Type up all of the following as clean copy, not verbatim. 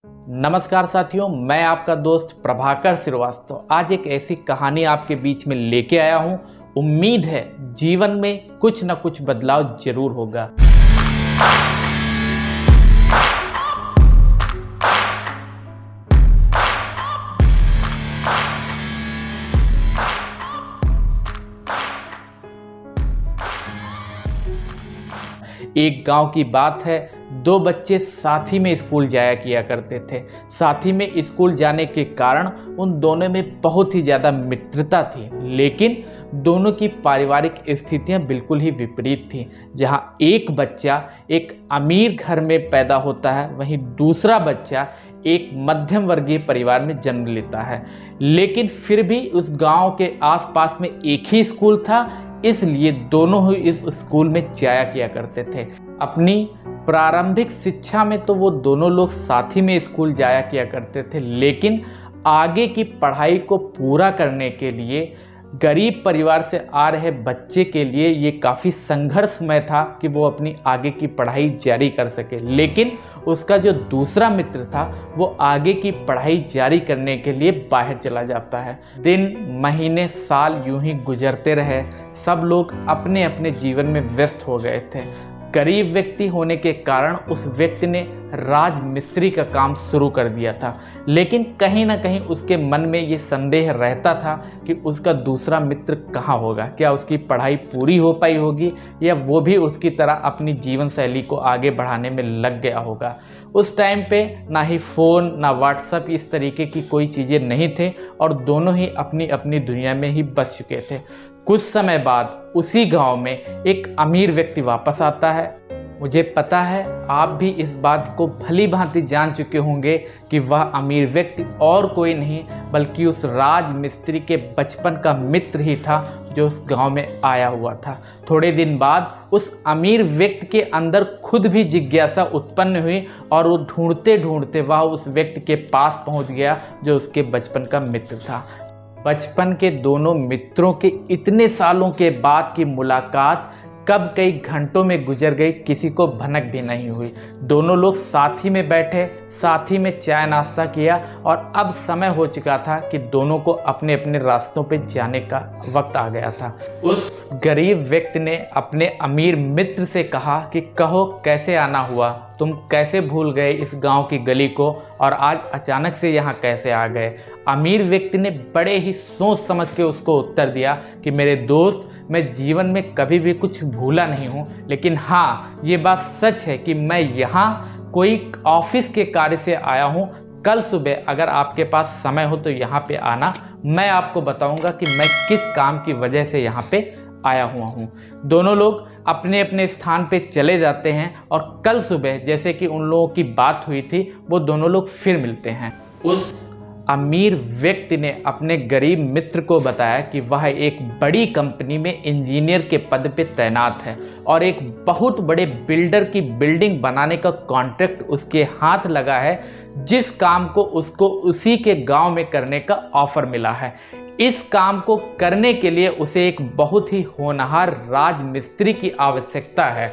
नमस्कार साथियों, मैं आपका दोस्त प्रभाकर श्रीवास्तव आज एक ऐसी कहानी आपके बीच में लेके आया हूं। उम्मीद है जीवन में कुछ न कुछ बदलाव जरूर होगा। एक गांव की बात है। दो बच्चे साथ ही में स्कूल जाया किया करते थे। साथ ही में स्कूल जाने के कारण उन दोनों में बहुत ही ज़्यादा मित्रता थी, लेकिन दोनों की पारिवारिक स्थितियां बिल्कुल ही विपरीत थीं। जहां एक बच्चा एक अमीर घर में पैदा होता है, वहीं दूसरा बच्चा एक मध्यम वर्गीय परिवार में जन्म लेता है। लेकिन फिर भी उस गांव के आसपास में एक ही स्कूल था, इसलिए दोनों ही इस स्कूल में जाया किया करते थे। अपनी प्रारंभिक शिक्षा में तो वो दोनों लोग साथ ही में स्कूल जाया किया करते थे, लेकिन आगे की पढ़ाई को पूरा करने के लिए गरीब परिवार से आ रहे बच्चे के लिए ये काफ़ी संघर्षमय था कि वो अपनी आगे की पढ़ाई जारी कर सके। लेकिन उसका जो दूसरा मित्र था वो आगे की पढ़ाई जारी करने के लिए बाहर चला जाता है। दिन महीने साल यूं ही गुजरते रहे। सब लोग अपने अपने जीवन में व्यस्त हो गए थे। गरीब व्यक्ति होने के कारण उस व्यक्ति ने राजमिस्त्री का काम शुरू कर दिया था, लेकिन कहीं ना कहीं उसके मन में ये संदेह रहता था कि उसका दूसरा मित्र कहाँ होगा, क्या उसकी पढ़ाई पूरी हो पाई होगी या वो भी उसकी तरह अपनी जीवन शैली को आगे बढ़ाने में लग गया होगा। उस टाइम पे ना ही फ़ोन ना व्हाट्सएप इस तरीके की कोई चीज़ें नहीं थे और दोनों ही अपनी अपनी दुनिया में ही बस चुके थे। कुछ समय बाद उसी गांव में एक अमीर व्यक्ति वापस आता है। मुझे पता है आप भी इस बात को भली भांति जान चुके होंगे कि वह अमीर व्यक्ति और कोई नहीं बल्कि उस राजमिस्त्री के बचपन का मित्र ही था जो उस गांव में आया हुआ था। थोड़े दिन बाद उस अमीर व्यक्ति के अंदर खुद भी जिज्ञासा उत्पन्न हुई और वो ढूंढते ढूंढते वह उस व्यक्ति के पास पहुंच गया जो उसके बचपन का मित्र था। बचपन के दोनों मित्रों के इतने सालों के बाद की मुलाकात कब कई घंटों में गुजर गई, किसी को भनक भी नहीं हुई। दोनों लोग साथ ही में बैठे, साथ ही में चाय नाश्ता किया और अब समय हो चुका था कि दोनों को अपने अपने रास्तों पे जाने का वक्त आ गया था। उस गरीब व्यक्ति ने अपने अमीर मित्र से कहा कि कहो कैसे आना हुआ, तुम कैसे भूल गए इस गांव की गली को और आज अचानक से यहाँ कैसे आ गए। अमीर व्यक्ति ने बड़े ही सोच समझ के उसको उत्तर दिया कि मेरे दोस्त, मैं जीवन में कभी भी कुछ भूला नहीं हूँ, लेकिन हाँ ये बात सच है कि मैं यहाँ कोई ऑफिस के कार्य से आया हूँ। कल सुबह अगर आपके पास समय हो तो यहाँ पे आना, मैं आपको बताऊँगा कि मैं किस काम की वजह से यहाँ पे आया हुआ हूँ। दोनों लोग अपने अपने स्थान पे चले जाते हैं और कल सुबह जैसे कि उन लोगों की बात हुई थी वो दोनों लोग फिर मिलते हैं। उस अमीर व्यक्ति ने अपने गरीब मित्र को बताया कि वह एक बड़ी कंपनी में इंजीनियर के पद पे तैनात है और एक बहुत बड़े बिल्डर की बिल्डिंग बनाने का कॉन्ट्रैक्ट उसके हाथ लगा है, जिस काम को उसको उसी के गांव में करने का ऑफर मिला है। इस काम को करने के लिए उसे एक बहुत ही होनहार राजमिस्त्री की आवश्यकता है।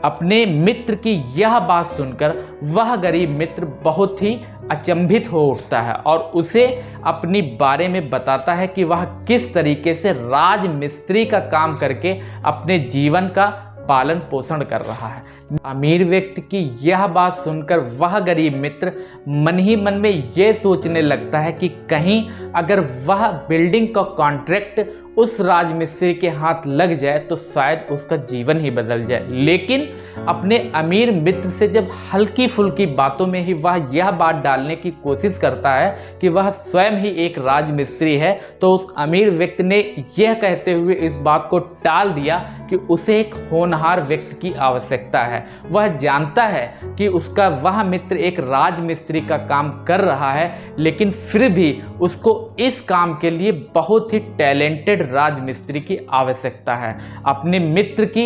अपने मित्र की यह बात सुनकर वह गरीब मित्र बहुत ही अचंभित हो उठता है और उसे अपनी बारे में बताता है कि वह किस तरीके से राजमिस्त्री का काम करके अपने जीवन का पालन पोषण कर रहा है। अमीर व्यक्ति की यह बात सुनकर वह गरीब मित्र मन ही मन में यह सोचने लगता है कि कहीं अगर वह बिल्डिंग का कॉन्ट्रैक्ट उस राजमिस्त्री के हाथ लग जाए तो शायद उसका जीवन ही बदल जाए। लेकिन अपने अमीर मित्र से जब हल्की फुल्की बातों में ही वह यह बात डालने की कोशिश करता है कि वह स्वयं ही एक राजमिस्त्री है, तो उस अमीर व्यक्ति ने यह कहते हुए इस बात को टाल दिया कि उसे एक होनहार व्यक्ति की आवश्यकता है। वह जानता है कि उसका वह मित्र एक राजमिस्त्री का काम कर रहा है, लेकिन फिर भी उसको इस काम के लिए बहुत ही टैलेंटेड राजमिस्त्री की आवश्यकता है। अपने मित्र की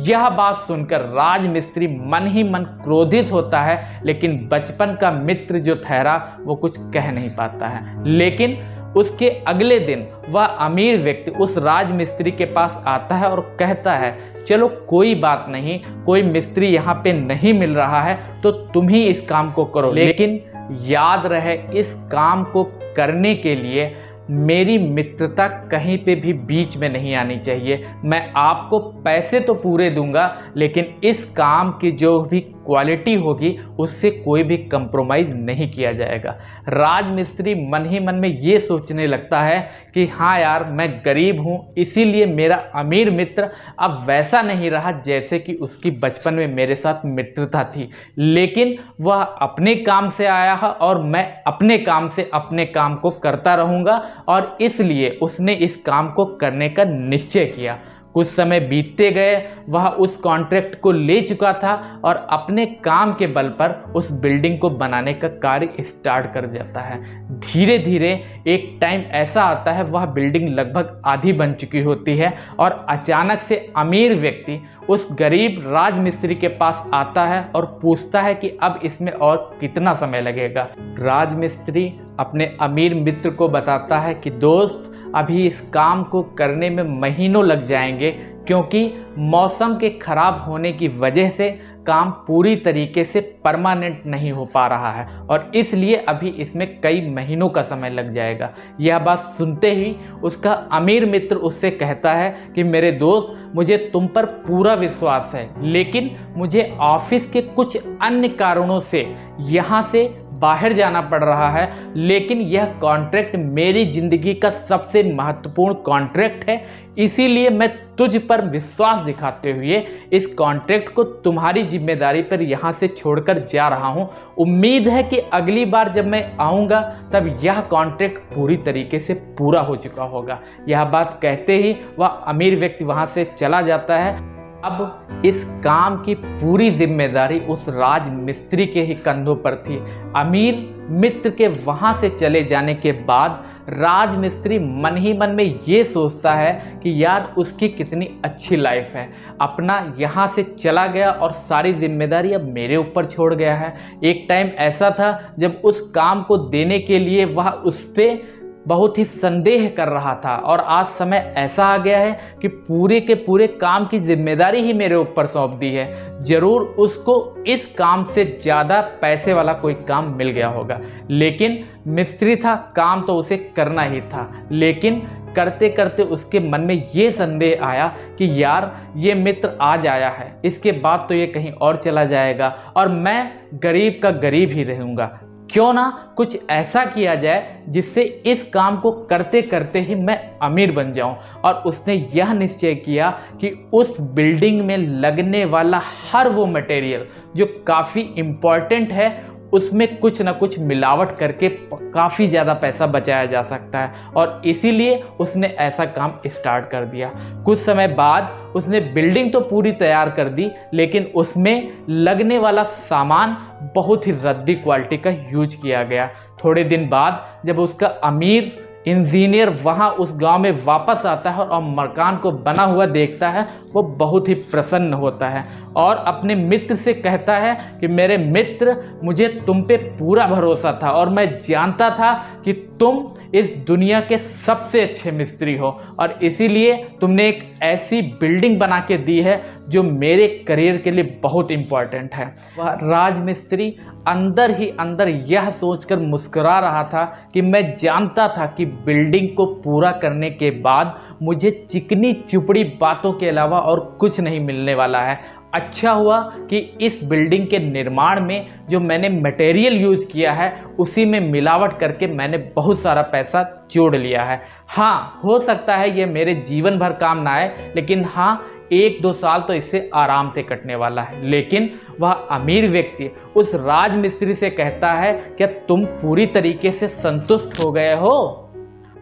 यह बात सुनकर राजमिस्त्री मन ही मन क्रोधित होता है, लेकिन बचपन का मित्र जो ठहरा वो कुछ कह नहीं पाता है। लेकिन उसके अगले दिन वह अमीर व्यक्ति उस राजमिस्त्री के पास आता है और कहता है, चलो कोई बात नहीं, कोई मिस्त्री यहाँ पे नहीं मिल रहा है तो तुम ही इस काम को करो। लेकिन याद रहे, इस काम को करने के लिए मेरी मित्रता कहीं पे भी बीच में नहीं आनी चाहिए। मैं आपको पैसे तो पूरे दूंगा, लेकिन इस काम की जो भी क्वालिटी होगी उससे कोई भी कंप्रोमाइज़ नहीं किया जाएगा। राजमिस्त्री मन ही मन में ये सोचने लगता है कि हाँ यार, मैं गरीब हूँ, इसीलिए मेरा अमीर मित्र अब वैसा नहीं रहा जैसे कि उसकी बचपन में मेरे साथ मित्रता थी। लेकिन वह अपने काम से आया है और मैं अपने काम से अपने काम को करता रहूँगा, और इसलिए उसने इस काम को करने का निश्चय किया। कुछ समय बीतते गए, वह उस कॉन्ट्रैक्ट को ले चुका था और अपने काम के बल पर उस बिल्डिंग को बनाने का कार्य स्टार्ट कर जाता है। धीरे धीरे एक टाइम ऐसा आता है, वह बिल्डिंग लगभग आधी बन चुकी होती है और अचानक से अमीर व्यक्ति उस गरीब राजमिस्त्री के पास आता है और पूछता है कि अब इसमें और कितना समय लगेगा। राजमिस्त्री अपने अमीर मित्र को बताता है कि दोस्त, अभी इस काम को करने में महीनों लग जाएंगे, क्योंकि मौसम के खराब होने की वजह से काम पूरी तरीके से परमानेंट नहीं हो पा रहा है और इसलिए अभी इसमें कई महीनों का समय लग जाएगा। यह बात सुनते ही उसका अमीर मित्र उससे कहता है कि मेरे दोस्त, मुझे तुम पर पूरा विश्वास है, लेकिन मुझे ऑफिस के कुछ अन्य कारणों से यहाँ से बाहर जाना पड़ रहा है, लेकिन यह कॉन्ट्रैक्ट मेरी ज़िंदगी का सबसे महत्वपूर्ण कॉन्ट्रैक्ट है, इसीलिए मैं तुझ पर विश्वास दिखाते हुए इस कॉन्ट्रैक्ट को तुम्हारी जिम्मेदारी पर यहाँ से छोड़कर जा रहा हूँ। उम्मीद है कि अगली बार जब मैं आऊँगा तब यह कॉन्ट्रैक्ट पूरी तरीके से पूरा हो चुका होगा। यह बात कहते ही वह अमीर व्यक्ति वहाँ से चला जाता है। अब इस काम की पूरी जिम्मेदारी उस राजमिस्त्री के ही कंधों पर थी। अमीर मित्र के वहाँ से चले जाने के बाद राजमिस्त्री मन ही मन में ये सोचता है कि यार, उसकी कितनी अच्छी लाइफ है, अपना यहाँ से चला गया और सारी जिम्मेदारी अब मेरे ऊपर छोड़ गया है। एक टाइम ऐसा था जब उस काम को देने के लिए वह उस पर बहुत ही संदेह कर रहा था और आज समय ऐसा आ गया है कि पूरे के पूरे काम की जिम्मेदारी ही मेरे ऊपर सौंप दी है। ज़रूर उसको इस काम से ज़्यादा पैसे वाला कोई काम मिल गया होगा, लेकिन मिस्त्री था, काम तो उसे करना ही था। लेकिन करते करते उसके मन में ये संदेह आया कि यार, ये मित्र आज आया है, इसके बाद तो ये कहीं और चला जाएगा और मैं गरीब का गरीब ही रहूँगा। क्यों ना कुछ ऐसा किया जाए जिससे इस काम को करते करते ही मैं अमीर बन जाऊं। और उसने यह निश्चय किया कि उस बिल्डिंग में लगने वाला हर वो मटेरियल जो काफ़ी इम्पॉर्टेंट है, उसमें कुछ ना कुछ मिलावट करके काफ़ी ज़्यादा पैसा बचाया जा सकता है और इसीलिए उसने ऐसा काम स्टार्ट कर दिया। कुछ समय बाद उसने बिल्डिंग तो पूरी तैयार कर दी, लेकिन उसमें लगने वाला सामान बहुत ही रद्दी क्वालिटी का यूज किया गया। थोड़े दिन बाद जब उसका अमीर इंजीनियर वहाँ उस गांव में वापस आता है और मकान को बना हुआ देखता है, वो बहुत ही प्रसन्न होता है और अपने मित्र से कहता है कि मेरे मित्र, मुझे तुम पे पूरा भरोसा था और मैं जानता था कि तुम इस दुनिया के सबसे अच्छे मिस्त्री हो और इसीलिए तुमने एक ऐसी बिल्डिंग बना के दी है जो मेरे करियर के लिए बहुत इम्पॉर्टेंट है। वह राजमिस्त्री अंदर ही अंदर यह सोचकर मुस्कुरा रहा था कि मैं जानता था कि बिल्डिंग को पूरा करने के बाद मुझे चिकनी चुपड़ी बातों के अलावा और कुछ नहीं मिलने वाला है। अच्छा हुआ कि इस बिल्डिंग के निर्माण में जो मैंने मटेरियल यूज़ किया है उसी में मिलावट करके मैंने बहुत सारा पैसा जोड़ लिया है। हाँ, हो सकता है ये मेरे जीवन भर काम ना आए, लेकिन हाँ, 1-2 साल तो इससे आराम से कटने वाला है। लेकिन वह अमीर व्यक्ति उस राजमिस्त्री से कहता है, क्या तुम पूरी तरीके से संतुष्ट हो गए हो?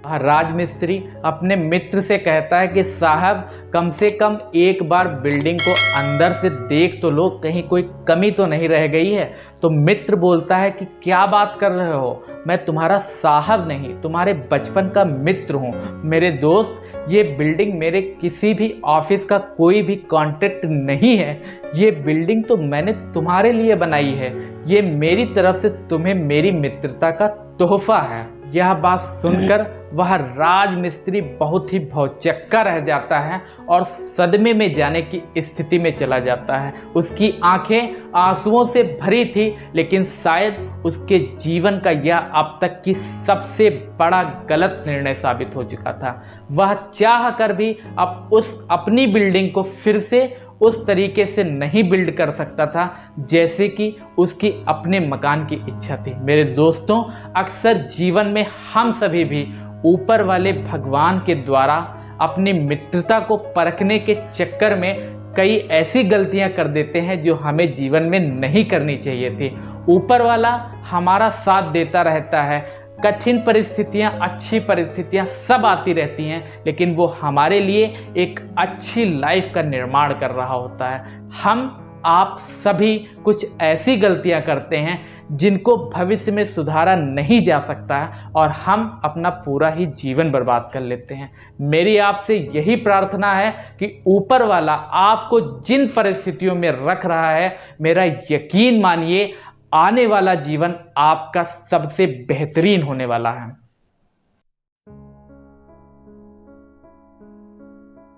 राजमिस्त्री अपने मित्र से कहता है कि साहब, कम से कम एक बार बिल्डिंग को अंदर से देख तो लो, कहीं कोई कमी तो नहीं रह गई है। तो मित्र बोलता है कि क्या बात कर रहे हो, मैं तुम्हारा साहब नहीं, तुम्हारे बचपन का मित्र हूँ। मेरे दोस्त, ये बिल्डिंग मेरे किसी भी ऑफिस का कोई भी कॉन्ट्रैक्ट नहीं है, ये बिल्डिंग तो मैंने तुम्हारे लिए बनाई है, ये मेरी तरफ से तुम्हें मेरी मित्रता का तोहफा है। यह बात सुनकर वह राजमिस्त्री बहुत ही भौचक्का रह जाता है और सदमे में जाने की स्थिति में चला जाता है। उसकी आंखें आंसुओं से भरी थी, लेकिन शायद उसके जीवन का यह अब तक की सबसे बड़ा गलत निर्णय साबित हो चुका था। वह चाह कर भी अब अपनी बिल्डिंग को फिर से उस तरीके से नहीं बिल्ड कर सकता था जैसे कि उसकी अपने मकान की इच्छा थी। मेरे दोस्तों, अक्सर जीवन में हम सभी भी ऊपर वाले भगवान के द्वारा अपनी मित्रता को परखने के चक्कर में कई ऐसी गलतियां कर देते हैं जो हमें जीवन में नहीं करनी चाहिए थी। ऊपर वाला हमारा साथ देता रहता है, कठिन परिस्थितियां, अच्छी परिस्थितियां सब आती रहती हैं, लेकिन वो हमारे लिए एक अच्छी लाइफ का निर्माण कर रहा होता है। हम आप सभी कुछ ऐसी गलतियां करते हैं जिनको भविष्य में सुधारा नहीं जा सकता है और हम अपना पूरा ही जीवन बर्बाद कर लेते हैं। मेरी आपसे यही प्रार्थना है कि ऊपर वाला आपको जिन परिस्थितियों में रख रहा है, मेरा यकीन मानिए आने वाला जीवन आपका सबसे बेहतरीन होने वाला है।